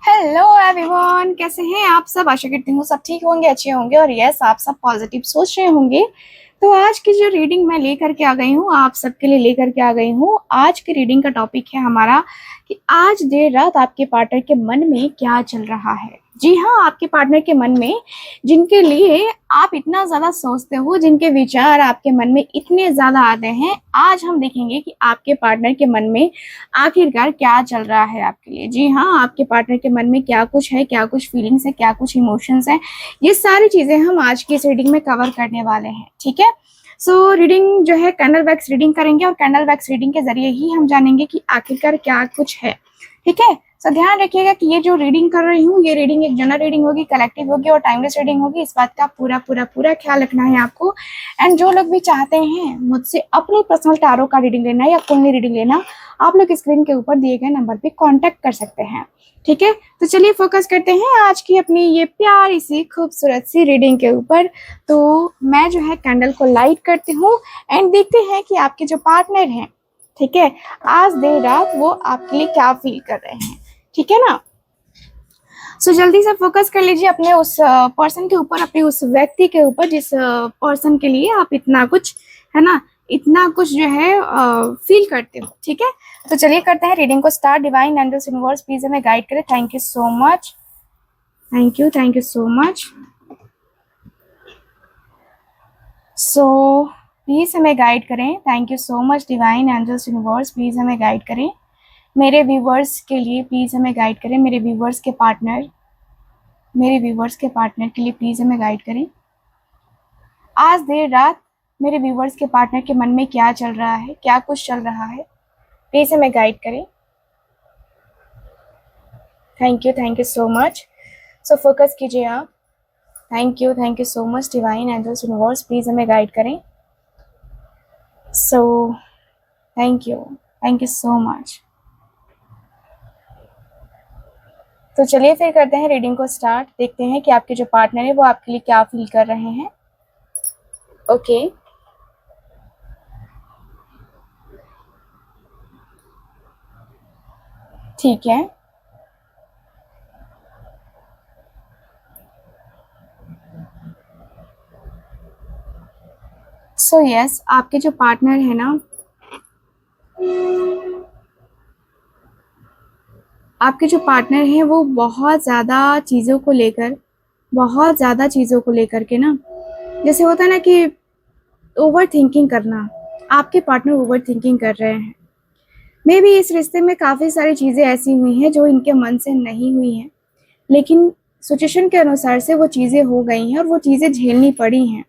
Hello everyone, कैसे हैं आप सब। आशा करती हूँ सब ठीक होंगे, अच्छे होंगे और यस आप सब पॉजिटिव सोच रहे होंगे। तो आज की जो रीडिंग मैं लेकर के आ गई हूँ, आप सबके लिए लेकर के आ गई हूँ। आज की रीडिंग का टॉपिक है हमारा कि आज देर रात आपके पार्टनर के मन में क्या चल रहा है। जी हाँ, आपके पार्टनर के मन में, जिनके लिए आप इतना ज़्यादा सोचते हो, जिनके विचार आपके मन में इतने ज़्यादा आते हैं, आज हम देखेंगे कि आपके पार्टनर के मन में आखिरकार क्या चल रहा है आपके लिए। जी हाँ, आपके पार्टनर के मन में क्या कुछ है, क्या कुछ फीलिंग्स है, क्या कुछ इमोशंस है, ये सारी चीज़ें हम आज की इस रीडिंग में कवर करने वाले हैं। ठीक है, सो रीडिंग जो है कैंडल वैक्स रीडिंग करेंगे और कैंडल वैक्स रीडिंग के जरिए ही हम जानेंगे कि आखिरकार क्या कुछ है। ठीक है, सो ध्यान रखिएगा कि ये जो रीडिंग कर रही हूँ, ये रीडिंग एक जनरल रीडिंग होगी, कलेक्टिव होगी और टाइमलेस रीडिंग होगी। इस बात का पूरा पूरा पूरा ख्याल रखना है आपको। एंड जो लोग भी चाहते हैं मुझसे अपनी पर्सनल टारो का रीडिंग लेना या कुंडली रीडिंग लेना, आप लोग स्क्रीन के ऊपर दिए गए नंबर पे कांटेक्ट कर सकते हैं। ठीक है, तो चलिए फोकस करते हैं आज की अपनी ये प्यारी सी खूबसूरत सी रीडिंग के ऊपर। तो मैं जो है कैंडल को लाइट करती हूँ एंड देखते हैं कि आपके जो पार्टनर हैं, ठीक है, आज देर रात वो आपके लिए क्या फील कर रहे हैं। ठीक है ना, सो जल्दी से फोकस कर लीजिए अपने उस पर्सन के ऊपर, अपने उस व्यक्ति के ऊपर जिस पर्सन के लिए आप इतना कुछ, है ना, इतना कुछ जो है फील करते हो। ठीक है, तो चलिए करते हैं रीडिंग को start. Divine angels universe please हमें गाइड करें। Thank you so much, thank you so much. So please हमें गाइड करें। Thank you so much divine angels universe, please हमें गाइड करें। मेरे व्यूवर्स के लिए प्लीज हमें गाइड करें। मेरे व्यूवर्स के पार्टनर के लिए प्लीज हमें गाइड करें। आज देर रात मेरे व्यूवर्स के पार्टनर के मन में क्या चल रहा है, क्या कुछ चल रहा है, प्लीज हमें गाइड करें। Thank you so much. So focus कीजिए आप। Thank you so much divine angels universe, please हमें गाइड करें। So thank you so much. तो चलिए फिर करते हैं रीडिंग को स्टार्ट। देखते हैं कि आपके जो पार्टनर है वो आपके लिए क्या फील कर रहे हैं। ओके, ठीक है। सो यस, आपके जो पार्टनर है ना, आपके जो पार्टनर हैं वो बहुत ज़्यादा चीज़ों को लेकर के ना, जैसे होता है ना कि ओवर थिंकिंग करना, आपके पार्टनर ओवर थिंकिंग कर रहे हैं। मे बी इस रिश्ते में काफ़ी सारी चीज़ें ऐसी हुई हैं जो इनके मन से नहीं हुई हैं, लेकिन सिचुएशन के अनुसार से वो चीज़ें हो गई हैं और वो चीज़ें झेलनी पड़ी हैं।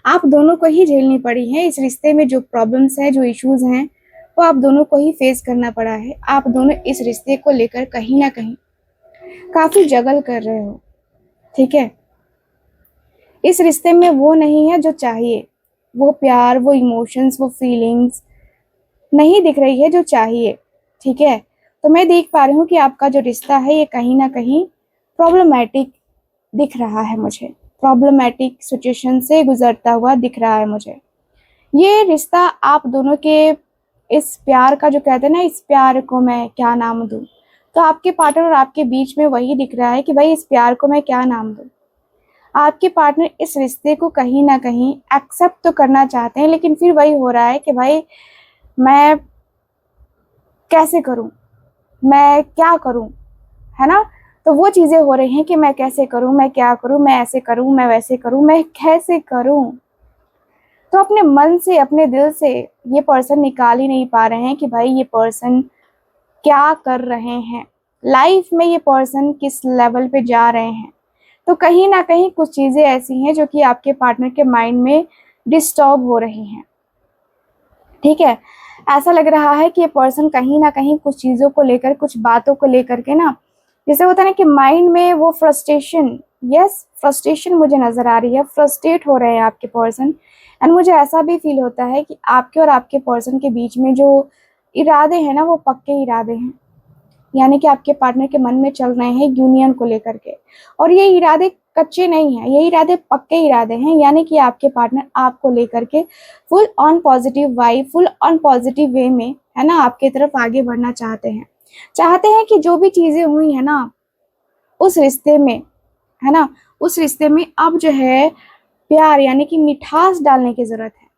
आप दोनों को ही झेलनी पड़ी हैं। इस रिश्ते में जो प्रॉब्लम्स हैं, जो इश्यूज़ हैं, वो आप दोनों को ही फेस करना पड़ा है। आप दोनों इस रिश्ते को लेकर कहीं ना कहीं काफ़ी जगल कर रहे हो। ठीक है, इस रिश्ते में वो नहीं है जो चाहिए, वो प्यार, वो इमोशंस, वो फीलिंग्स नहीं दिख रही है जो चाहिए। ठीक है, तो मैं देख पा रही हूँ कि आपका जो रिश्ता है ये कहीं ना कहीं प्रॉब्लमैटिक दिख रहा है मुझे, प्रॉब्लमैटिक सिचुएशन से गुजरता हुआ दिख रहा है मुझे। ये रिश्ता आप दोनों के इस प्यार का, जो कहते हैं ना, इस प्यार को मैं क्या नाम दूँ, तो आपके पार्टनर और आपके बीच में वही दिख रहा है कि भाई इस प्यार को मैं क्या नाम दूँ। आपके पार्टनर इस रिश्ते को कहीं ना कहीं एक्सेप्ट तो करना चाहते हैं, लेकिन फिर वही हो रहा है कि भाई मैं कैसे करूं, मैं क्या करूं, है ना। तो वो चीज़ें हो रही हैं कि मैं कैसे करूं, मैं क्या करूं, मैं ऐसे करूं, मैं वैसे करूं, मैं कैसे करूं। तो अपने मन से, अपने दिल से ये पर्सन निकाल ही नहीं पा रहे हैं कि भाई ये पर्सन क्या कर रहे हैं, लाइफ में ये पर्सन किस लेवल पे जा रहे हैं। तो कहीं ना कहीं कुछ चीज़ें ऐसी हैं जो कि आपके पार्टनर के माइंड में डिस्टर्ब हो रही हैं। ठीक है, ऐसा लग रहा है कि ये पर्सन कहीं ना कहीं कुछ चीज़ों को लेकर, कुछ बातों को लेकर के ना, जैसे होता है ना कि माइंड में वो फ्रस्ट्रेशन, यस फ्रस्ट्रेशन मुझे नज़र आ रही है, फ्रस्ट्रेट हो रहे हैं आपके पर्सन। एंड मुझे ऐसा भी फील होता है कि आपके और आपके पर्सन के बीच में जो इरादे हैं ना, वो पक्के इरादे हैं, यानी कि आपके पार्टनर के मन में चल रहे हैं यूनियन को लेकर के। और ये इरादे कच्चे नहीं हैं, ये इरादे पक्के इरादे हैं, यानी कि आपके पार्टनर आपको लेकर के full on positive vibe, full on positive way में, है ना, आपके तरफ आगे बढ़ना चाहते हैं। चाहते हैं कि जो भी चीज़ें हुई है ना, उस रिश्ते में, है ना, उस रिश्ते में अब जो है प्यार यानी कि मिठास डालने की जरूरत है।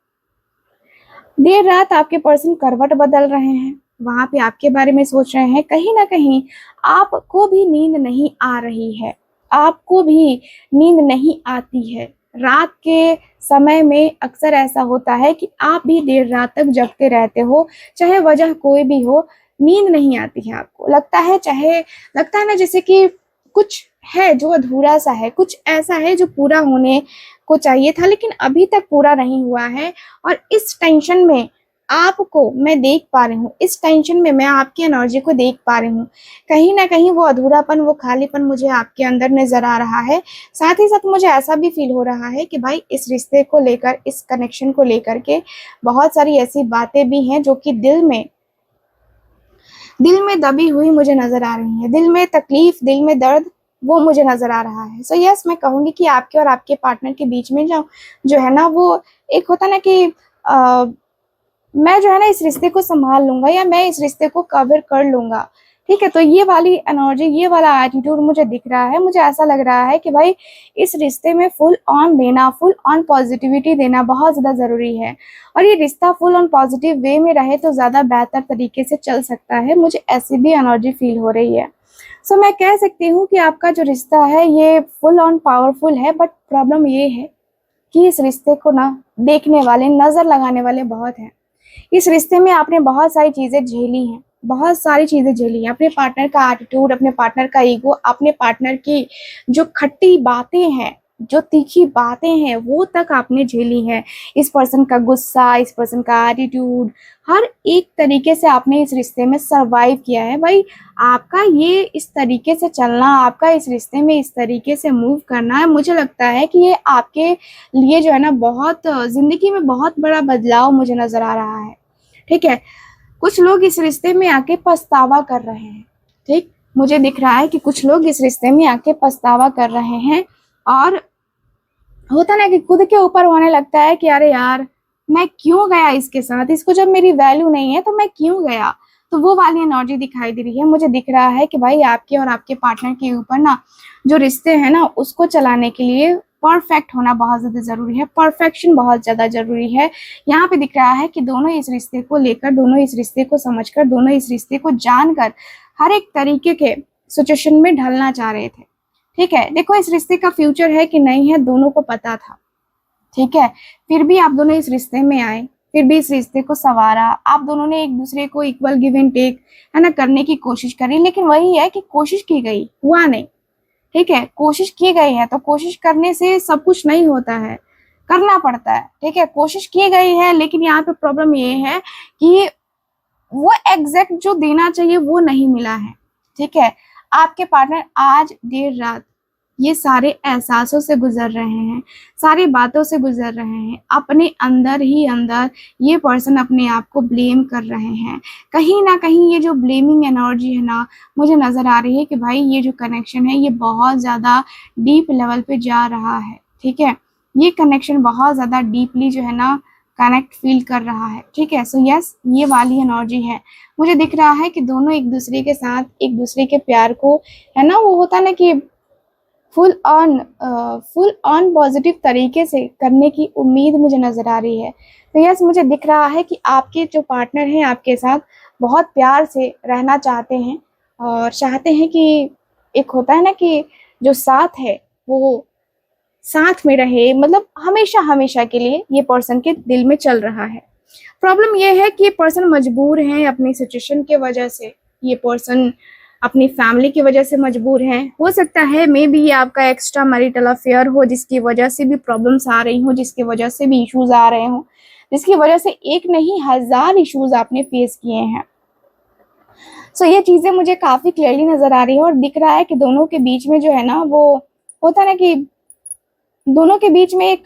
देर रात आपके पर्सन करवट बदल रहे हैं, वहां पे आपके बारे में सोच रहे हैं, कहीं ना कहीं आपको भी नींद नहीं आ रही है, आपको भी नींद नहीं आती है। रात के समय में अक्सर ऐसा होता है कि आप भी देर रात तक जगते रहते हो, चाहे वजह कोई भी हो, नींद नहीं आती है आपको। लगता है ना जैसे कि कुछ है जो अधूरा सा है, कुछ ऐसा है जो पूरा होने को चाहिए था लेकिन अभी तक पूरा नहीं हुआ है। और इस टेंशन में आपको मैं देख पा रही हूँ, इस टेंशन में मैं आपकी एनर्जी को देख पा रही हूँ। कहीं ना कहीं वो अधूरापन, वो खालीपन मुझे आपके अंदर नजर आ रहा है। साथ ही साथ मुझे ऐसा भी फील हो रहा है कि भाई इस रिश्ते को लेकर, इस कनेक्शन को लेकर के बहुत सारी ऐसी बातें भी हैं जो कि दिल में दबी हुई मुझे नजर आ रही है, दिल में तकलीफ, दिल में दर्द, वो मुझे नजर आ रहा है। सो यस, मैं कहूंगी कि आपके और आपके पार्टनर के बीच में जो जो है ना, वो एक होता ना कि मैं जो है ना इस रिश्ते को संभाल लूंगा, या मैं इस रिश्ते को कवर कर लूंगा। ठीक है, तो ये वाली एनर्जी, ये वाला एटीट्यूड मुझे दिख रहा है। मुझे ऐसा लग रहा है कि भाई इस रिश्ते में फुल ऑन देना, फुल ऑन पॉजिटिविटी देना बहुत ज़्यादा ज़रूरी है। और ये रिश्ता फुल ऑन पॉजिटिव वे में रहे तो ज़्यादा बेहतर तरीके से चल सकता है। मुझे ऐसी भी एनर्जी फील हो रही है। सो मैं कह सकती हूँ कि आपका जो रिश्ता है ये फुल ऑन पावरफुल है, बट प्रॉब्लम ये है कि इस रिश्ते को ना देखने वाले, नज़र लगाने वाले बहुत हैं। इस रिश्ते में आपने बहुत सारी चीज़ें झेली हैं, बहुत सारी चीज़ें झेली हैं। अपने पार्टनर का एटीट्यूड, अपने पार्टनर का ईगो, अपने पार्टनर की जो खट्टी बातें हैं, जो तीखी बातें हैं, वो तक आपने झेली हैं। इस पर्सन का गुस्सा, इस पर्सन का एटीट्यूड, हर एक तरीके से आपने इस रिश्ते में सरवाइव किया है। भाई आपका ये इस तरीके से चलना, आपका इस रिश्ते में इस तरीके से मूव करना है, मुझे लगता है कि ये आपके लिए जो है ना बहुत ज़िंदगी में बहुत बड़ा बदलाव मुझे नज़र आ रहा है। ठीक है, कुछ लोग इस रिश्ते में आके पछतावा कर रहे हैं। ठीक, मुझे दिख रहा है कि कुछ लोग इस रिश्ते में आके पछतावा कर रहे हैं। और होता ना कि खुद के ऊपर होने लगता है कि अरे यार, मैं क्यों गया इसके साथ, इसको जब मेरी वैल्यू नहीं है तो मैं क्यों गया। तो वो वाली एनर्जी दिखाई दे रही है। मुझे दिख रहा है कि भाई आपके और आपके पार्टनर के ऊपर ना जो रिश्ते हैं ना, उसको चलाने के लिए परफेक्ट होना बहुत ज़्यादा ज़रूरी है, परफेक्शन बहुत ज़्यादा ज़रूरी है। यहाँ पे दिख रहा है कि दोनों इस रिश्ते को लेकर, दोनों इस रिश्ते को समझकर, दोनों इस रिश्ते को जानकर हर एक तरीके के सिचुएशन में ढलना चाह रहे थे। ठीक है, देखो इस रिश्ते का फ्यूचर है कि नहीं है दोनों को पता था। ठीक है, फिर भी आप दोनों इस रिश्ते में आए, फिर भी इस रिश्ते को संवारा। आप दोनों ने एक दूसरे को इक्वल गिव एंड टेक, है ना, करने की कोशिश करी। लेकिन वही है कि कोशिश की गई, हुआ नहीं। ठीक है, कोशिश की गई है तो कोशिश करने से सब कुछ नहीं होता है, करना पड़ता है। ठीक है, कोशिश की गई है, लेकिन यहाँ पे प्रॉब्लम ये है कि वो एग्जैक्ट जो देना चाहिए वो नहीं मिला है। ठीक है, आपके पार्टनर आज देर रात ये सारे एहसासों से गुजर रहे हैं, सारी बातों से गुजर रहे हैं। अपने अंदर ही अंदर ये पर्सन अपने आप को ब्लेम कर रहे हैं। कहीं ना कहीं ये जो ब्लेमिंग एनर्जी है ना, मुझे नज़र आ रही है कि भाई ये जो कनेक्शन है ये बहुत ज़्यादा डीप लेवल पे जा रहा है। ठीक है, ये कनेक्शन बहुत ज़्यादा डीपली जो है ना कनेक्ट फील कर रहा है। ठीक है, सो यस, ये वाली एनर्जी है। मुझे दिख रहा है कि दोनों एक दूसरे के साथ, एक दूसरे के प्यार को, है ना, वो होता ना कि फुल ऑन पॉजिटिव तरीके से करने की उम्मीद मुझे नज़र आ रही है। तो यस, मुझे दिख रहा है कि आपके जो पार्टनर हैं आपके साथ बहुत प्यार से रहना चाहते हैं, और चाहते हैं कि एक होता है ना कि जो साथ है वो साथ में रहे, मतलब हमेशा हमेशा के लिए ये पर्सन के दिल में चल रहा है। प्रॉब्लम ये है कि ये पर्सन मजबूर हैं अपनी सिचुएशन के वजह से, ये पर्सन अपनी फैमिली की वजह से मजबूर हैं। हो सकता है मे बी ये आपका एक्स्ट्रा मैरिटल अफेयर हो, जिसकी वजह से भी प्रॉब्लम्स आ रही हो, जिसकी वजह से भी इश्यूज आ रहे हो, जिसकी वजह से एक नहीं 1000 इश्यूज आपने फेस किए हैं। सो ये चीज़ें मुझे काफ़ी क्लियरली नज़र आ रही है। और दिख रहा है कि दोनों के बीच में जो है ना, वो होता है ना कि दोनों के बीच में एक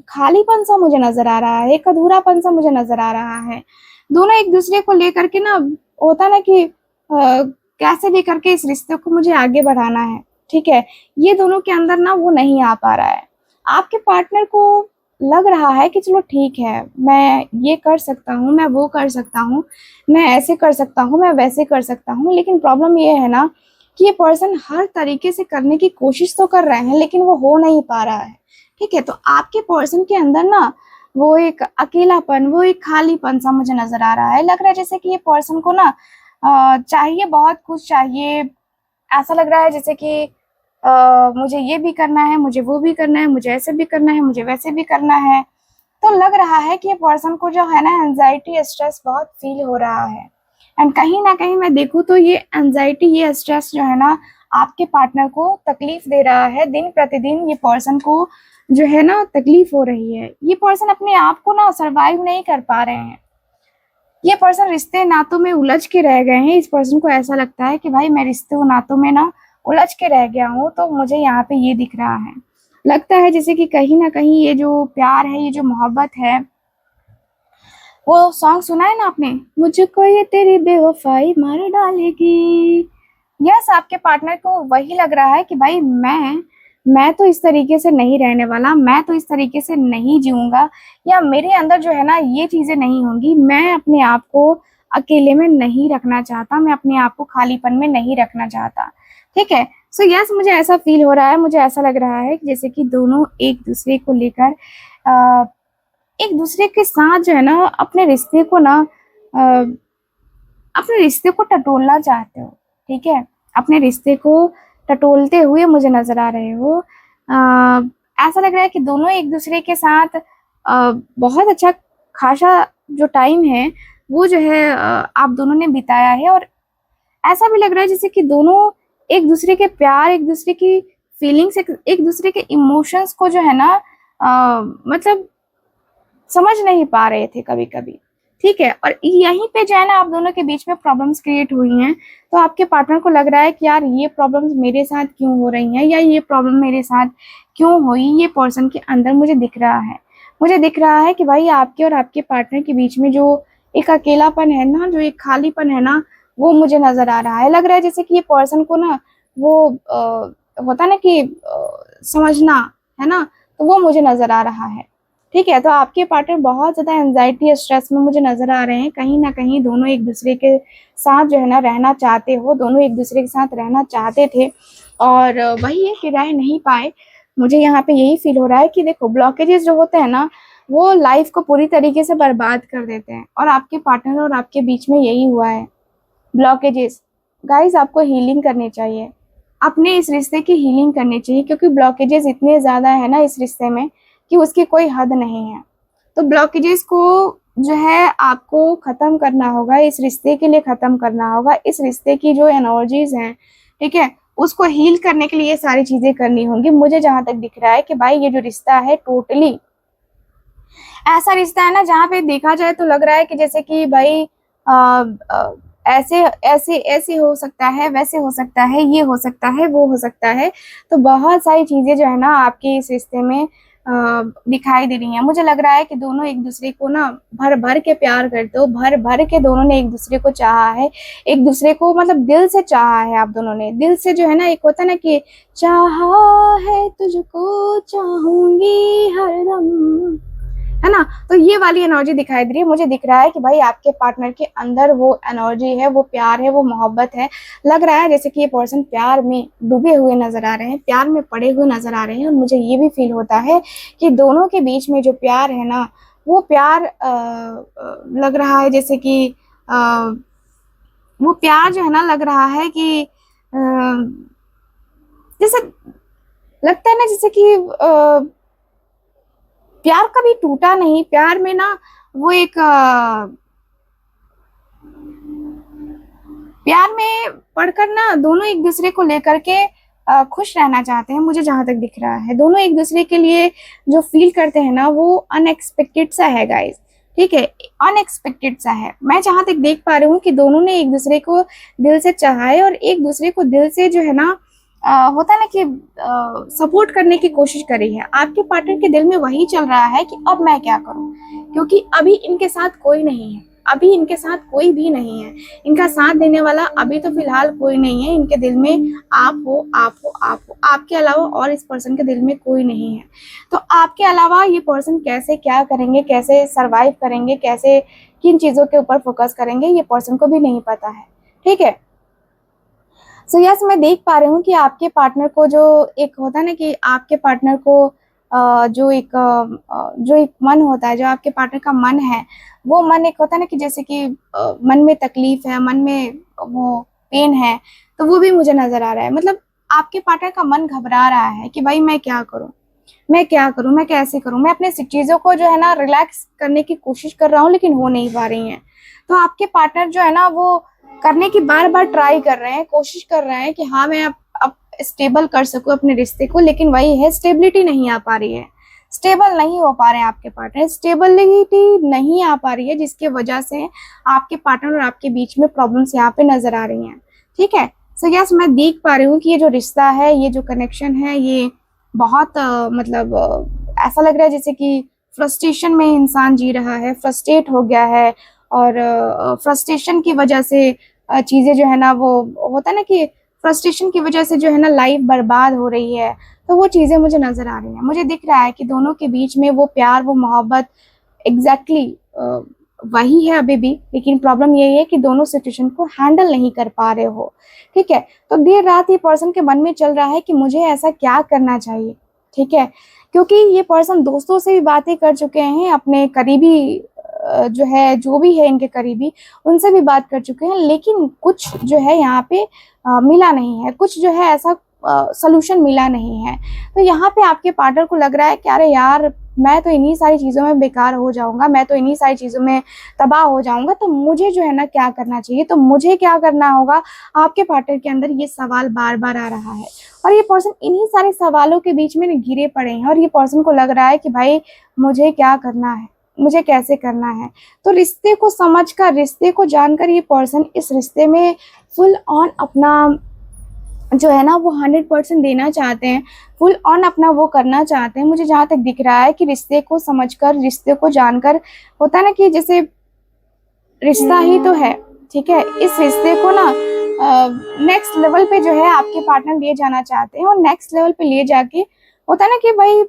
खालीपन सा मुझे नज़र आ रहा है, एक अधूरापन सा मुझे नज़र आ रहा है। दोनों एक दूसरे को लेकर के ना, होता ना कि कैसे भी करके इस रिश्ते को मुझे आगे बढ़ाना है। ठीक है, ये दोनों के अंदर ना वो नहीं आ पा रहा है। आपके पार्टनर को लग रहा है कि चलो ठीक है, मैं ये कर सकता हूँ, मैं वो कर सकता हूँ, मैं ऐसे कर सकता हूँ, मैं वैसे कर सकता हूँ। लेकिन प्रॉब्लम ये है ना कि ये पर्सन हर तरीके से करने की कोशिश तो कर रहे हैं लेकिन वो हो नहीं पा रहा है। ठीक है, तो आपके पर्सन के अंदर ना वो एक अकेलापन, वो एक खालीपन सा मुझे नजर आ रहा है। लग रहा है जैसे कि ये पर्सन को ना चाहिए, बहुत कुछ चाहिए। ऐसा लग रहा है जैसे कि मुझे ये भी करना है, मुझे वो भी करना है, मुझे ऐसे भी करना है, मुझे वैसे भी करना है। तो लग रहा है कि ये पर्सन को जो है ना एंजाइटी, स्ट्रेस बहुत फील हो रहा है। एंड कहीं ना कहीं मैं देखूँ तो ये एंजाइटी, ये स्ट्रेस जो है ना आपके पार्टनर को तकलीफ दे रहा है। दिन प्रतिदिन ये पर्सन को जो है ना तकलीफ हो रही है। ये पर्सन अपने आप को ना सरवाइव नहीं कर पा रहे हैं। ये पर्सन रिश्ते नातों में उलझ के रह गए हैं। इस पर्सन को ऐसा लगता है कि भाई मैं रिश्ते नातों में ना उलझ के रह गया हूँ। तो मुझे यहाँ पे ये दिख रहा है, लगता है जैसे कि कहीं ना कहीं ये जो प्यार है, ये जो मोहब्बत है, वो सॉन्ग सुना है ना आपने, मुझको ये तेरी बेवफाई मार डालेगी। यस, आपके पार्टनर को वही लग रहा है कि भाई मैं तो इस तरीके से नहीं रहने वाला, मैं तो इस तरीके से नहीं जीऊंगा, या मेरे अंदर जो है ना ये चीजें नहीं होंगी। मैं अपने आप को अकेले में नहीं रखना चाहता, मैं अपने आप को खालीपन में नहीं रखना चाहता। ठीक है, सो यस, मुझे ऐसा फील हो रहा है, मुझे ऐसा लग रहा है कि जैसे कि दोनों एक दूसरे को लेकर एक दूसरे के साथ जो है ना अपने रिश्ते को ना अपने रिश्ते को टटोलना चाहते हो। ठीक है, अपने रिश्ते को टटोलते हुए मुझे नजर आ रहे हो। ऐसा लग रहा है कि दोनों एक दूसरे के साथ बहुत अच्छा खासा जो टाइम है वो जो है आप दोनों ने बिताया है। और ऐसा भी लग रहा है जैसे कि दोनों एक दूसरे के प्यार, एक दूसरे की फीलिंग्स, एक दूसरे के इमोशंस को जो है ना मतलब समझ नहीं पा रहे थे कभी कभी। ठीक है, और यहीं पे जो है ना आप दोनों के बीच में प्रॉब्लम्स क्रिएट हुई हैं। तो आपके पार्टनर को लग रहा है कि यार ये प्रॉब्लम्स मेरे साथ क्यों हो रही हैं, या ये प्रॉब्लम मेरे साथ क्यों हुई। ये पर्सन के अंदर मुझे दिख रहा है, मुझे दिख रहा है कि भाई आपके और आपके पार्टनर के बीच में जो एक अकेलापन है ना, जो एक खालीपन है ना, वो मुझे नजर आ रहा है। लग रहा है जैसे कि ये पर्सन को ना वो होता ना कि समझना है ना, तो वो मुझे नजर आ रहा है। ठीक है, तो आपके पार्टनर बहुत ज्यादा एंजाइटी, स्ट्रेस में मुझे नजर आ रहे हैं। कहीं ना कहीं दोनों एक दूसरे के साथ जो है ना रहना चाहते हो, दोनों एक दूसरे के साथ रहना चाहते थे और वही है कि रह नहीं पाए। मुझे यहाँ पे यही फील हो रहा है कि देखो, ब्लॉकेजेस जो होते हैं ना वो लाइफ को पूरी तरीके से बर्बाद कर देते हैं, और आपके पार्टनर और आपके बीच में यही हुआ है, ब्लॉकेजेस। गाइस, आपको हीलिंग करनी चाहिए, अपने इस रिश्ते की हीलिंग करनी चाहिए, क्योंकि ब्लॉकेजेस इतने ज्यादा है ना इस रिश्ते में कि उसकी कोई हद नहीं है। तो ब्लॉकेजेस को जो है आपको खत्म करना होगा, इस रिश्ते के लिए खत्म करना होगा। इस रिश्ते की जो एनर्जीज हैं, ठीक है, उसको हील करने के लिए ये सारी चीजें करनी होंगी। मुझे जहां तक दिख रहा है कि भाई ये जो रिश्ता है टोटली ऐसा रिश्ता है ना जहाँ पे देखा जाए तो लग रहा है कि जैसे कि भाई आ, आ, ऐसे ऐसे ऐसे हो सकता है, वैसे हो सकता है, ये हो सकता है, वो हो सकता है। तो बहुत सारी चीजें जो है ना आपके इस रिश्ते में दिखाई दे रही हैं। मुझे लग रहा है कि दोनों एक दूसरे को ना भर भर के प्यार करते हो, भर भर के दोनों ने एक दूसरे को चाहा है, एक दूसरे को मतलब दिल से चाहा है। आप दोनों ने दिल से जो है ना, एक होता है ना कि चाहा है तुझको चाहूंगी हरदम, है ना। तो ये वाली एनर्जी दिखाई दे रही है। मुझे दिख रहा है कि भाई आपके पार्टनर के अंदर वो एनर्जी है, वो प्यार है, वो मोहब्बत है। लग रहा है जैसे कि ये पर्सन प्यार में डूबे हुए नजर आ रहे हैं, प्यार में पड़े हुए नजर आ रहे हैं। और मुझे ये भी फील होता है कि दोनों के बीच में जो प्यार है ना, वो प्यार लग रहा है जैसे कि वो प्यार जो है ना, लग रहा है कि जैसे लगता है ना जैसे कि प्यार कभी टूटा नहीं। प्यार में ना वो एक प्यार में पढ़कर ना दोनों एक दूसरे को लेकर के खुश रहना चाहते हैं। मुझे जहां तक दिख रहा है दोनों एक दूसरे के लिए जो फील करते हैं ना, वो अनएक्सपेक्टेड सा है गाइस। ठीक है, अनएक्सपेक्टेड सा है। मैं जहां तक देख पा रही हूँ कि दोनों ने एक दूसरे को दिल से चाहा है, और एक दूसरे को दिल से जो है ना होता है ना कि सपोर्ट करने की कोशिश करी है। आपके पार्टनर के दिल में वही चल रहा है कि अब मैं क्या करूं, क्योंकि अभी इनके साथ कोई नहीं है, अभी इनके साथ कोई भी नहीं है, इनका साथ देने वाला अभी तो फिलहाल कोई नहीं है। इनके दिल में आप हो, आप हो, आप हो, आपके अलावा और इस पर्सन के दिल में कोई नहीं है। तो आपके अलावा ये पर्सन कैसे क्या करेंगे, कैसे सरवाइव करेंगे, कैसे किन चीजों के ऊपर फोकस करेंगे, ये पर्सन को भी नहीं पता है। ठीक है, सो यस, मैं देख पा रही हूँ कि आपके पार्टनर को जो एक होता है ना कि आपके पार्टनर को जो एक मन होता है, जो आपके पार्टनर का मन है, वो मन एक होता है ना कि जैसे कि मन में तकलीफ है, मन में वो पेन है, तो वो भी मुझे नजर आ रहा है। मतलब आपके पार्टनर का मन घबरा रहा है कि भाई मैं क्या करूं, मैं क्या करूं, मैं कैसे करूं, मैं अपने चीजों को जो है ना रिलैक्स करने की कोशिश कर रहा हूँ लेकिन हो नहीं पा रही है। तो आपके पार्टनर जो है ना वो करने की बार बार ट्राई कर रहे हैं, कोशिश कर रहे हैं कि हाँ मैं अब स्टेबल कर सकूं अपने रिश्ते को, लेकिन वही है, स्टेबिलिटी नहीं आ पा रही है, स्टेबल नहीं हो पा रहे हैं आपके पार्टनर, स्टेबिलिटी नहीं आ पा रही है, जिसकी वजह से आपके पार्टनर और आपके बीच में प्रॉब्लम्स यहाँ पे नजर आ रही हैं। ठीक है। सो यस, मैं देख पा रही हूँ कि ये जो रिश्ता है, ये जो कनेक्शन है, ये बहुत मतलब ऐसा लग रहा है जैसे कि फ्रस्ट्रेशन में इंसान जी रहा है, फ्रस्ट्रेट हो गया है, और फ्रस्ट्रेशन की वजह से चीजें जो है ना वो होता है ना कि फ्रस्ट्रेशन की वजह से जो है ना लाइफ बर्बाद हो रही है। तो वो चीजें मुझे नजर आ रही हैं, मुझे दिख रहा है कि दोनों के बीच में वो प्यार, वो मोहब्बत एग्जैक्टली वही है अभी भी, लेकिन प्रॉब्लम यही है कि दोनों सिचुएशन को हैंडल नहीं कर पा रहे हो। ठीक है। तो देर रात ये पर्सन के मन में चल रहा है कि मुझे ऐसा क्या करना चाहिए। ठीक है। क्योंकि ये पर्सन दोस्तों से भी बातें कर चुके हैं, अपने करीबी जो है, जो भी है इनके करीबी, उनसे भी बात कर चुके हैं, लेकिन कुछ जो है यहाँ पे मिला नहीं है, कुछ जो है ऐसा सोल्यूशन मिला नहीं है। तो यहाँ पे आपके पार्टनर को लग रहा है कि अरे यार, मैं तो इन्हीं सारी चीज़ों में बेकार हो जाऊंगा, मैं तो इन्हीं सारी चीज़ों में तबाह हो जाऊंगा, तो मुझे जो है ना क्या करना चाहिए, तो मुझे क्या करना होगा। आपके पार्टनर के अंदर ये सवाल बार बार आ रहा है, और ये पर्सन इन्हीं सारे सवालों के बीच में घिरे पड़े हैं, और ये पर्सन को लग रहा है कि भाई मुझे क्या करना है, मुझे कैसे करना है। तो रिश्ते को समझकर, रिश्ते को जानकर ये पर्सन इस रिश्ते में फुल ऑन अपना जो है ना वो 100% देना चाहते हैं, फुल ऑन अपना वो करना चाहते हैं। मुझे जहाँ तक दिख रहा है कि रिश्ते को समझकर, रिश्ते को जानकर, होता है ना कि जैसे रिश्ता ही तो है। ठीक है। इस रिश्ते को ना नेक्स्ट लेवल पे जो है आपके पार्टनर ले जाना चाहते हैं, और नेक्स्ट लेवल पे ले जाके होता है ना कि भाई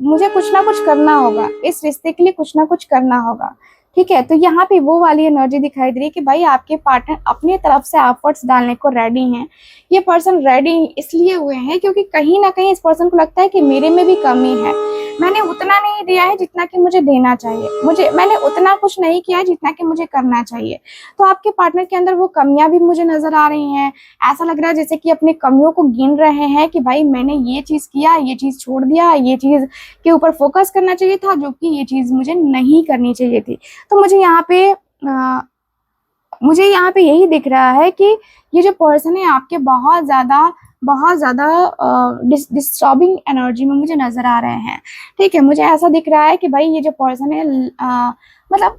मुझे कुछ ना कुछ करना होगा, इस रिश्ते के लिए कुछ ना कुछ करना होगा। ठीक है। तो यहाँ पे वो वाली एनर्जी दिखाई दे रही है कि भाई आपके पार्टनर अपनी तरफ से एफर्ट्स डालने को रेडी हैं। ये पर्सन रेडी इसलिए हुए हैं क्योंकि कहीं ना कहीं इस पर्सन को लगता है कि मेरे में भी कमी है, मैंने उतना नहीं दिया है जितना कि मुझे देना चाहिए, मैंने उतना कुछ नहीं किया है जितना कि मुझे करना चाहिए। तो आपके पार्टनर के अंदर वो कमियां भी मुझे नजर आ रही हैं। ऐसा लग रहा है जैसे कि अपनी कमियों को गिन रहे हैं कि भाई मैंने ये चीज किया, ये चीज छोड़ दिया, ये चीज के ऊपर फोकस करना चाहिए था, जो कि ये चीज मुझे नहीं करनी चाहिए थी। तो मुझे यहाँ पे यही दिख रहा है कि ये जो पर्सन है आपके बहुत ज़्यादा डिस्टर्बिंग एनर्जी में मुझे नज़र आ रहे हैं। ठीक है। मुझे ऐसा दिख रहा है कि भाई ये जो पर्सन है मतलब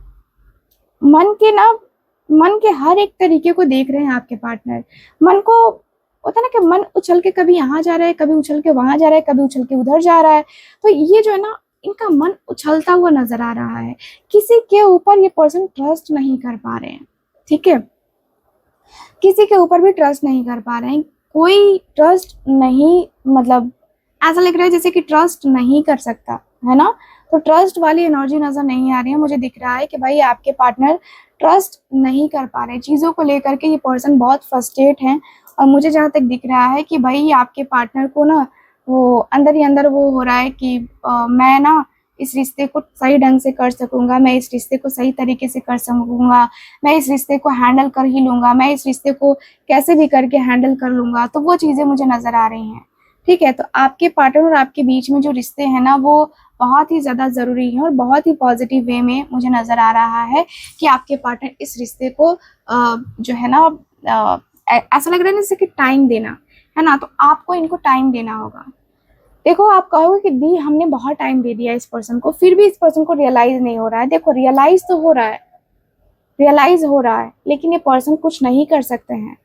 मन के हर एक तरीके को देख रहे हैं आपके पार्टनर। मन को होता है ना कि मन उछल के कभी यहाँ जा रहा है, कभी उछल के वहां जा रहा है, कभी उछल के उधर जा रहा है। तो ये जो है ना, इनका मन उछलता हुआ नजर आ रहा है, किसी के ऊपर ये पर्सन ट्रस्ट नहीं कर पा रहे हैं। ठीक है। किसी के ऊपर भी ट्रस्ट नहीं कर पा रहे हैं, कोई ट्रस्ट नहीं, मतलब ऐसा लग रहा है जैसे कि ट्रस्ट नहीं कर सकता है ना। तो ट्रस्ट वाली एनर्जी नजर नहीं आ रही है। मुझे दिख रहा है कि भाई आपके पार्टनर ट्रस्ट नहीं कर पा रहे चीज़ों को लेकर के, ये पर्सन बहुत फ्रस्ट्रेट हैं। और मुझे जहाँ तक दिख रहा है कि भाई आपके पार्टनर को ना वो अंदर ही अंदर वो हो रहा है कि मैं ना इस रिश्ते को सही ढंग से कर सकूंगा, मैं इस रिश्ते को सही तरीके से कर सकूंगा, मैं इस रिश्ते को हैंडल कर ही लूंगा, मैं इस रिश्ते को कैसे भी करके हैंडल कर लूंगा। तो वो चीज़ें मुझे नज़र आ रही हैं। ठीक है। तो आपके पार्टनर और आपके बीच में जो रिश्ते हैं ना, वो बहुत ही ज़्यादा ज़रूरी है, और बहुत ही पॉजिटिव वे में मुझे नज़र आ रहा है कि आपके पार्टनर इस रिश्ते को जो है ना ऐसा लग रहा है जैसे कि टाइम देना है ना, तो आपको इनको टाइम देना होगा। देखो, आप कहोगे कि दी हमने बहुत टाइम दे दिया इस पर्सन को, फिर भी इस पर्सन को रियलाइज नहीं हो रहा है। देखो, रियलाइज तो हो रहा है, रियलाइज हो रहा है, लेकिन ये पर्सन कुछ नहीं कर सकते हैं।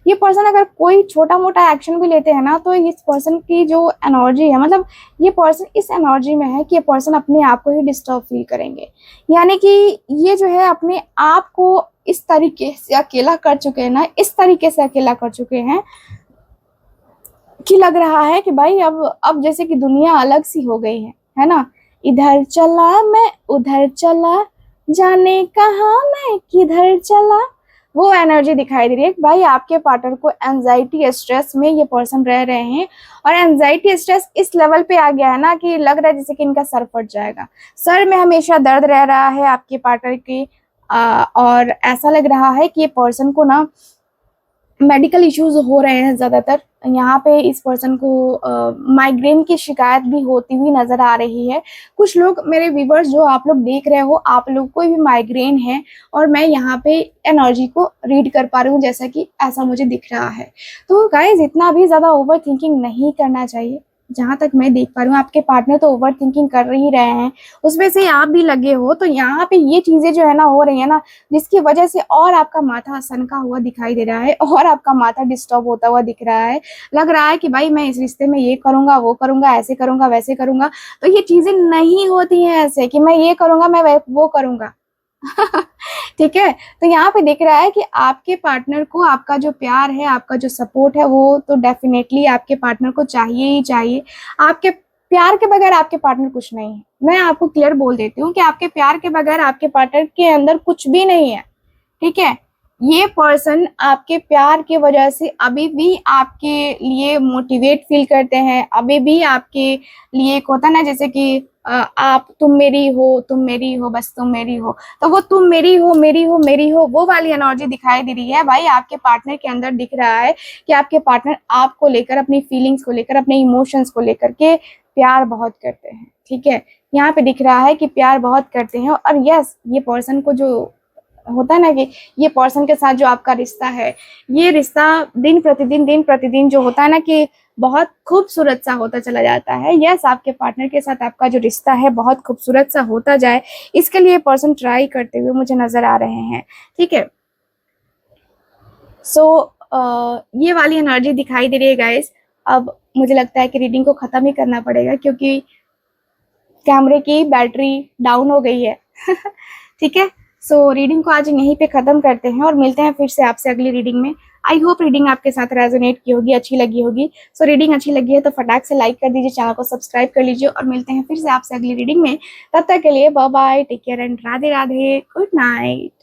ये पर्सन अगर कोई छोटा मोटा एक्शन भी लेते हैं ना, तो इस पर्सन की जो एनर्जी है, मतलब ये पर्सन इस एनर्जी में है कि ये पर्सन अपने आप को ही डिस्टर्ब फील करेंगे। यानी कि ये जो है अपने आप को इस तरीके से अकेला कर चुके हैं ना, इस तरीके से अकेला कर चुके हैं कि लग रहा है कि भाई अब जैसे कि दुनिया अलग सी हो गई है ना। इधर चला मैं उधर चला, जाने कहाँ मैं किधर चला, वो एनर्जी दिखाई दे रही है कि भाई आपके पार्टनर को एंजाइटी स्ट्रेस में ये पर्सन रह रहे हैं, और एंजाइटी स्ट्रेस इस लेवल पे आ गया है ना कि लग रहा है जैसे कि इनका सर फट जाएगा। सर में हमेशा दर्द रह रहा है आपके पार्टनर के, और ऐसा लग रहा है कि ये पर्सन को ना मेडिकल इश्यूज हो रहे हैं ज़्यादातर। यहाँ पे इस पर्सन को माइग्रेन की शिकायत भी होती हुई नज़र आ रही है। कुछ लोग मेरे व्यूवर्स जो आप लोग देख रहे हो, आप लोग को भी माइग्रेन है, और मैं यहाँ पे एनर्जी को रीड कर पा रही हूँ जैसा कि ऐसा मुझे दिख रहा है। तो गाइज इतना भी ज़्यादा ओवर थिंकिंग नहीं करना चाहिए। जहाँ तक मैं देख पा रही हूँ आपके पार्टनर तो ओवर थिंकिंग कर ही रहे हैं, उसमें से आप भी लगे हो। तो यहाँ पे ये चीज़ें जो है ना हो रही है ना, जिसकी वजह से और आपका माथा सनका हुआ दिखाई दे रहा है, और आपका माथा डिस्टर्ब होता हुआ दिख रहा है। लग रहा है कि भाई मैं इस रिश्ते में ये करूंगा, वो करूंगा, ऐसे करूंगा, वैसे करूंगा। तो ये चीजें नहीं होती हैं ऐसे कि मैं ये करूंगा, मैं वो करूंगा। ठीक है। तो यहाँ पे दिख रहा है कि आपके पार्टनर को आपका जो प्यार है, आपका जो सपोर्ट है, वो तो डेफिनेटली आपके पार्टनर को चाहिए ही चाहिए। आपके प्यार के बगैर आपके पार्टनर कुछ नहीं है। मैं आपको क्लियर बोल देती हूँ कि आपके प्यार के बगैर आपके पार्टनर के अंदर कुछ भी नहीं है। ठीक है। ये पर्सन आपके प्यार की वजह से अभी भी आपके लिए मोटिवेट फील करते हैं, अभी भी आपके लिए एक होता ना जैसे कि आप तुम मेरी हो, तुम मेरी हो, बस तुम मेरी हो। तो वो तुम मेरी हो, मेरी हो, मेरी हो, वो वाली एनर्जी दिखाई दे रही है भाई। आपके पार्टनर के अंदर दिख रहा है कि आपके पार्टनर आपको लेकर, अपनी फीलिंग्स को लेकर, अपने इमोशंस को लेकर के प्यार बहुत करते हैं। ठीक है। यहाँ पे दिख रहा है कि प्यार बहुत करते हैं, और यस ये पर्सन को जो होता है ना कि ये पर्सन के साथ जो आपका रिश्ता है, ये रिश्ता दिन प्रतिदिन जो होता है ना कि बहुत खूबसूरत सा होता चला जाता है। यस आपके पार्टनर के साथ आपका जो रिश्ता है बहुत खूबसूरत सा होता जाए, इसके लिए पर्सन ट्राई करते हुए मुझे नजर आ रहे हैं। ठीक है। सो ये वाली एनर्जी दिखाई दे रही है गाइस। अब मुझे लगता है कि रीडिंग को खत्म ही करना पड़ेगा क्योंकि कैमरे की बैटरी डाउन हो गई है। ठीक है। सो रीडिंग को आज यहीं पे खत्म करते हैं और मिलते हैं फिर से आपसे अगली रीडिंग में। आई होप रीडिंग आपके साथ रेजोनेट की होगी, अच्छी लगी होगी। सो रीडिंग अच्छी लगी है तो फटाक से लाइक कर दीजिए, चैनल को सब्सक्राइब कर लीजिए, और मिलते हैं फिर से आपसे अगली रीडिंग में। तब तक के लिए bye bye, take care and Radhe Radhe, good night.